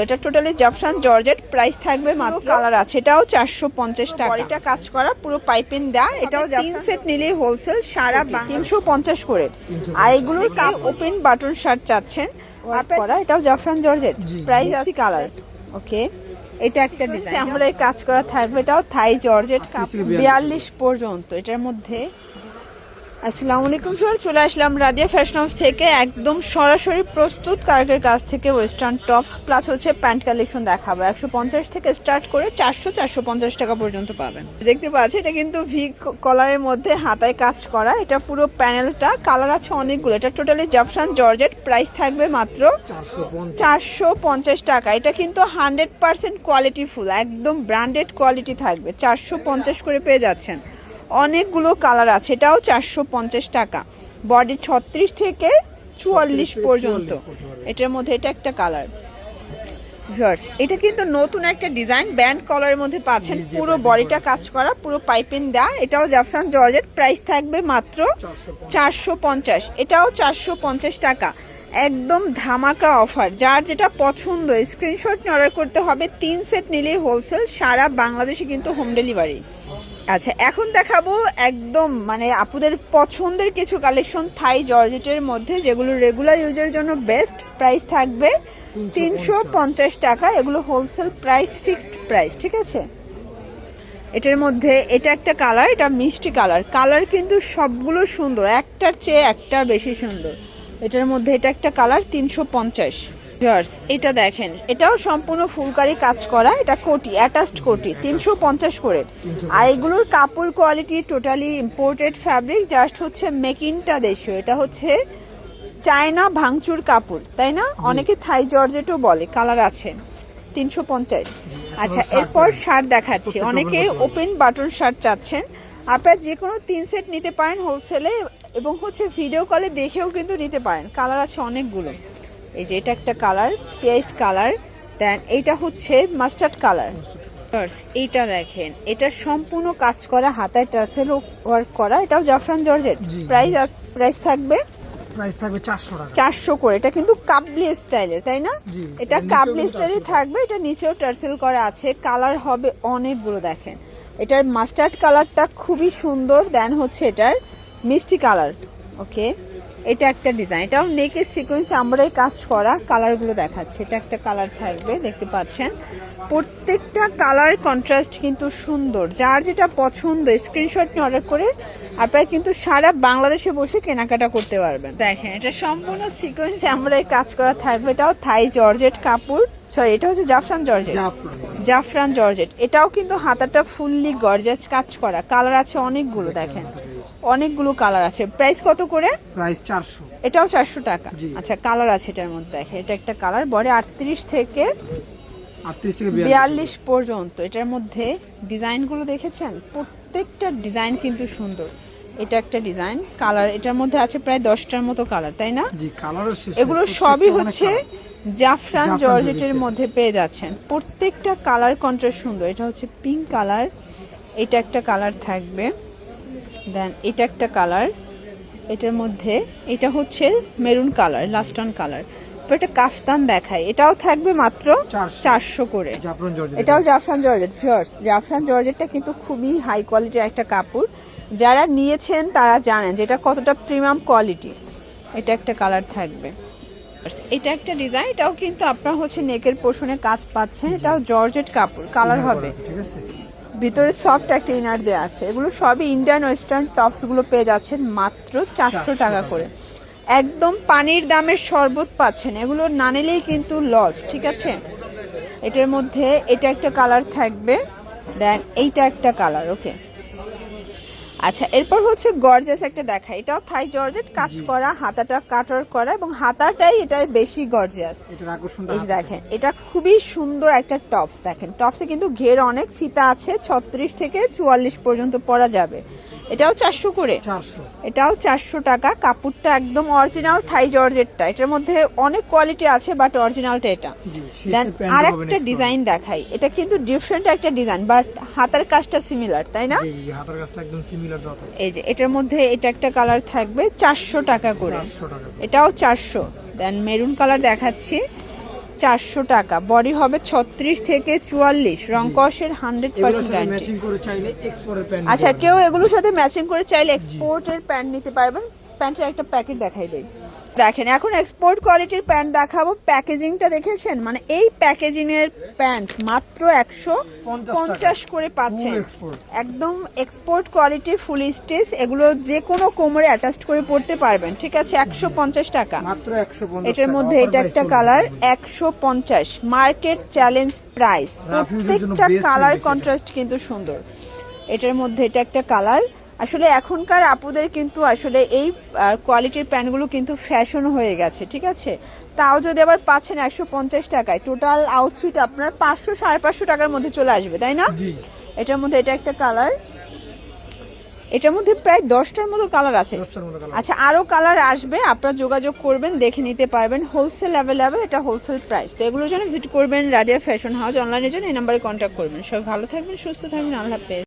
এটা টোটালি জাফরান georgette, price থাকবে মাত্র। কালার আছে, এটাও 450 টাকা। বডিটা কাজ করা, পুরো পাইপিং দেয়া। এটাও 3 সেট নিলেই হোলসেল সারা 350 করে। আর এগুলোর ওপেন বাটন শার্ট চাচ্ছেন করা, এটাও জাফরান জর্জেট, প্রাইস আছে কালার। ওকে, এটা একটা ডিজাইন আমরা এই কাজ করা থাকবে, এটাও থাই জর্জেট, 42 পর্যন্ত এটার মধ্যে। আসসালামু আলাইকুম স্যার, চলে আসলাম রাদিয়া ফ্যাশন হাউস থেকে, একদম সরাসরি প্রস্তুত কারকের কাছ থেকে ওয়েস্টার্ন টপস প্লাস হচ্ছে প্যান্ট কালেকশন দেখাবো। 150 থেকে স্টার্ট করে 400-450 টাকা পর্যন্ত পাবেন। দেখতে পাচ্ছি এটা কিন্তু ভি কলারের মধ্যে হাতায় কাজ করা, এটা পুরো প্যানেলটা। কালার আছে অনেকগুলো, এটা টোটালি জাফরান জর্জেট, প্রাইস থাকবে মাত্র 450 টাকা। এটা কিন্তু 100% কোয়ালিটি ফুল, একদম ব্র্যান্ডেড কোয়ালিটি থাকবে। 450 করে পেয়ে যাচ্ছেন। অনেকগুলো কালার আছে, এটাও 450 টাকা। বডি 36 থেকে 44 পর্যন্ত এটার মধ্যে। এটা একটা কালার, এটা কিন্তু নতুন একটা ডিজাইন, ব্যান্ড কলারের মধ্যে পাচ্ছেন। পুরো বডিটা কাজ করা, পুরো পাইপিং দেয়া। এটাও জাফরান জর্জেট, প্রাইস থাকবে মাত্র 450। এটাও 450 টাকা, একদম ধামাকা অফার। যার যেটা পছন্দ স্ক্রিনশট নিয়ে অর্ডার করতে হবে। 3 সেট নিলেই হোলসেল, সারা বাংলাদেশে কিন্তু হোম ডেলিভারি। আচ্ছা, এখন দেখাবো একদম মানে আপুদের পছন্দের কিছু কালেকশন থাই জর্জেটের মধ্যে, যেগুলো রেগুলার ইউজের জন্য বেস্ট। প্রাইস থাকবে 350 টাকা। এগুলো হোলসেল প্রাইস, ফিক্সড প্রাইস, ঠিক আছে। এটার মধ্যে এটা একটা কালার, এটা মিষ্টি কালার। কালার কিন্তু সবগুলো সুন্দর, একটার চেয়ে একটা বেশি সুন্দর। এটার মধ্যে এটা একটা কালার, 350। এটা দেখেন, এটাও সম্পূর্ণ ফুলকারি কাজ করা, এটা কোটি, অ্যাটাচড কোটি, 350 করে। আর এগুলোর কাপড় quality totally imported fabric, just হচ্ছে মেকিংটা দেশীয়। এটা হচ্ছে চায়না ভাঙচুর কাপড়, তাই না? অনেকে থাই জর্জেটও বলে। কালার আছে 350। আচ্ছা, এরপর শার্ট দেখাচ্ছি। অনেকে ওপেন বাটন শার্ট চাচ্ছেন, আপনারা যে কোনো 3 সেট নিতে পারেন হোলসেলে, এবং হচ্ছে ভিডিও কলে দেখেও কিন্তু নিতে পারেন। কালার আছে অনেকগুলো। এই যে এটা একটা কালার, পেঁয়াজ কালার। দেন এইটা হচ্ছে মাস্টার্ড কালার। এইটা দেখেন, এটা সম্পূর্ণ কাজ করা, হাতায় টাসেল ওয়ার্ক করা। এটাও জাফরান জর্জেট, প্রাইস থাকবে 400 করে। এটা কিন্তু কাবলি স্টাইলের, তাই না? এটা কাবলি স্টাইলে থাকবে। এটা নিচেও টার্সেল করা আছে। কালার হবে অনেকগুলো। দেখেন, এটার মাস্টার্ড কালারটা খুবই সুন্দর। দেন হচ্ছে এটার মিষ্টি কালার। ওকে, এটা একটা ডিজাইন, এটাও নেকের সিকোয়েন্স আমরাই কাজ করা। কালারগুলো দেখাচ্ছে, এটা একটা কালার থাকবে, দেখতে পাচ্ছেন। প্রত্যেকটা কালার কন্ট্রাস্ট কিন্তু সুন্দর। যার যেটা পছন্দ স্ক্রিনশট নিয়ে অর্ডার করে আপনারা কিন্তু সারা বাংলাদেশে বসে কেনাকাটা করতে পারবেন। দেখেন, এটা সম্পূর্ণ সিকোয়েন্স আমরাই কাজ করা থাকবে। এটাও থাই জর্জেট কাপড়, সরি এটা হচ্ছে জাফরান জর্জেট, জাফরান জর্জেট। এটাও কিন্তু হাতাটা ফুললি গর্জাস কাজ করা। কালার আছে অনেকগুলো, দেখেন অনেকগুলো কালার আছে। প্রাইস কত করে? প্রাইস 400। এটাও 400 টাকা। আচ্ছা, কালার আছে এটার মধ্যে। দেখেন, এটা একটা কালার, বডি 38 থেকে 42 পর্যন্ত। এটার মধ্যে ডিজাইনগুলো দেখেছেন, প্রত্যেকটা ডিজাইন কিন্তু সুন্দর। এটা একটা ডিজাইন, কালার এটার মধ্যে আছে প্রায় 10টার মতো কালার, তাই না? জি, কালার এগুলো সবই হচ্ছে জাফরান জর্জেটের মধ্যে পেয়ে যাচ্ছেন। প্রত্যেকটা কালার কন্ট্রাস্ট সুন্দর। এটা হচ্ছে পিঙ্ক কালার, এটা একটা কালার থাকবে। দেন এটা একটা কালার, এটার মধ্যে এটা হচ্ছে মেরুন কালার, লাস্টন কালার। এটা কাফতান দেখায়, এটাও থাকবে মাত্র 400 করে। এটাও জাফরান জর্জেট। ভিউয়ার্স, জাফরান জর্জেটটা কিন্তু খুবই হাই কোয়ালিটির একটা কাপড়। যারা নিয়েছেন তারা জানেন যেটা কতটা প্রিমিয়াম কোয়ালিটি। এটা একটা কালার থাকবে। এটা একটা ডিজাইন, এটাও কিন্তু আপনারা হচ্ছে নেকের পোর্শনে কাজ পাচ্ছেন। এটাও জর্জেট কাপড়, কালার হবে, ভিতরে সফট একটা ইনার দেওয়া আছে। এগুলো সবই ইন্ডিয়ান ওয়েস্টার্ন টপস গুলো পেয়ে যাচ্ছেন মাত্র 400 টাকা করে। একদম পানির দামের শরবত পাচ্ছেন, এগুলো না নিলেই কিন্তু লস, ঠিক আছে। এটার মধ্যে এটা একটা কালার থাকবে। দেন এইটা একটা কালার। ওকে, আচ্ছা, এরপর হচ্ছে গর্জিয়াস একটা দেখা। এটাও থাই জর্জেট কাজ করা, হাতাটা কাটার করা, এবং হাতাটাই এটার বেশি গর্জিয়াস। এই দেখেন, এটা খুবই সুন্দর একটা টপস। দেখেন, টপসে কিন্তু ঘের অনেক, ফিতা আছে, 36 থেকে 44 পর্যন্ত পরা যাবে। এটাও 400 করে। এটাও 400 টাকা। কাপড়টা একদম অরিজিনাল থাই জর্জেটটা। এটার মধ্যে অনেক কোয়ালিটি আছে, বাট অরিজিনালটা এটা। দেন আর একটা ডিজাইন দেখাই, এটা কিন্তু ডিফারেন্ট একটা ডিজাইন, বাট হাতার কাজটা সিমিলার, তাই না? হাতার কাজটা একদম সিমিলার। এই যে এটার মধ্যে এটা একটা কালার থাকবে 400 টাকা করে। এটাও 400। দেন মেরুন কালার দেখাচ্ছি, 400 টাকা। বডি হবে 36 থেকে 44, রং কষের 100% গ্যারান্টি। ম্যাচিং করে চাইলে এক্সপোর্টের প্যান্ট আচ্ছা, কেউ এগুলোর সাথে ম্যাচিং করে চাইলে এক্সপোর্টের প্যান্ট নিতে পারবেন। প্যান্টের একটা প্যাকেট দেখাই দেই, দেখেন এখন এক্সপোর্ট কোয়ালিটির প্যান্ট দেখাবো। প্যাকেজিংটা দেখেছেন, মানে এই প্যাকেজিং এর প্যান্ট মাত্র 150 করে পাচ্ছেন। একদম এক্সপোর্ট কোয়ালিটি ফুল স্টিচ, এগুলো যে কোনো কোমরে অ্যাটাচ করে পড়তে পারবেন, ঠিক আছে। 150 টাকা মাত্র 150। এটার মধ্যে এটা একটা কালার 150, মার্কেট চ্যালেঞ্জ প্রাইস। প্রত্যেকটা কালার কন্ট্রাস্ট কিন্তু সুন্দর। এটার মধ্যে এটা একটা কালার। আসলে এখনকার আপুদের কিন্তু আসলে এই কোয়ালিটির প্যান্টগুলো কিন্তু ফ্যাশন হয়ে গেছে, ঠিক আছে। তাও যদি আবার পাচ্ছেন 150 টাকায়, টোটাল আউটফিট আপনার 500 550 টাকার মধ্যে চলে আসবে, তাই না? এটার মধ্যে এটা একটা কালার, এটার মধ্যে প্রায় 10টার মতো কালার আছে। আচ্ছা, আরো কালার আসবে, আপনারা যোগাযোগ করবেন, দেখে নিতে পারবেন। হোলসেল অ্যাভেলেবেল, এটা হোলসেল প্রাইস। তো এগুলোর জন্য ভিজিট করবেন রাদিয়া ফ্যাশন হাউস। অনলাইনের জন্য এই নাম্বারে কন্ট্যাক্ট করবেন। সবাই ভালো থাকবেন, সুস্থ থাকবেন, আল্লাহ হাফেজ।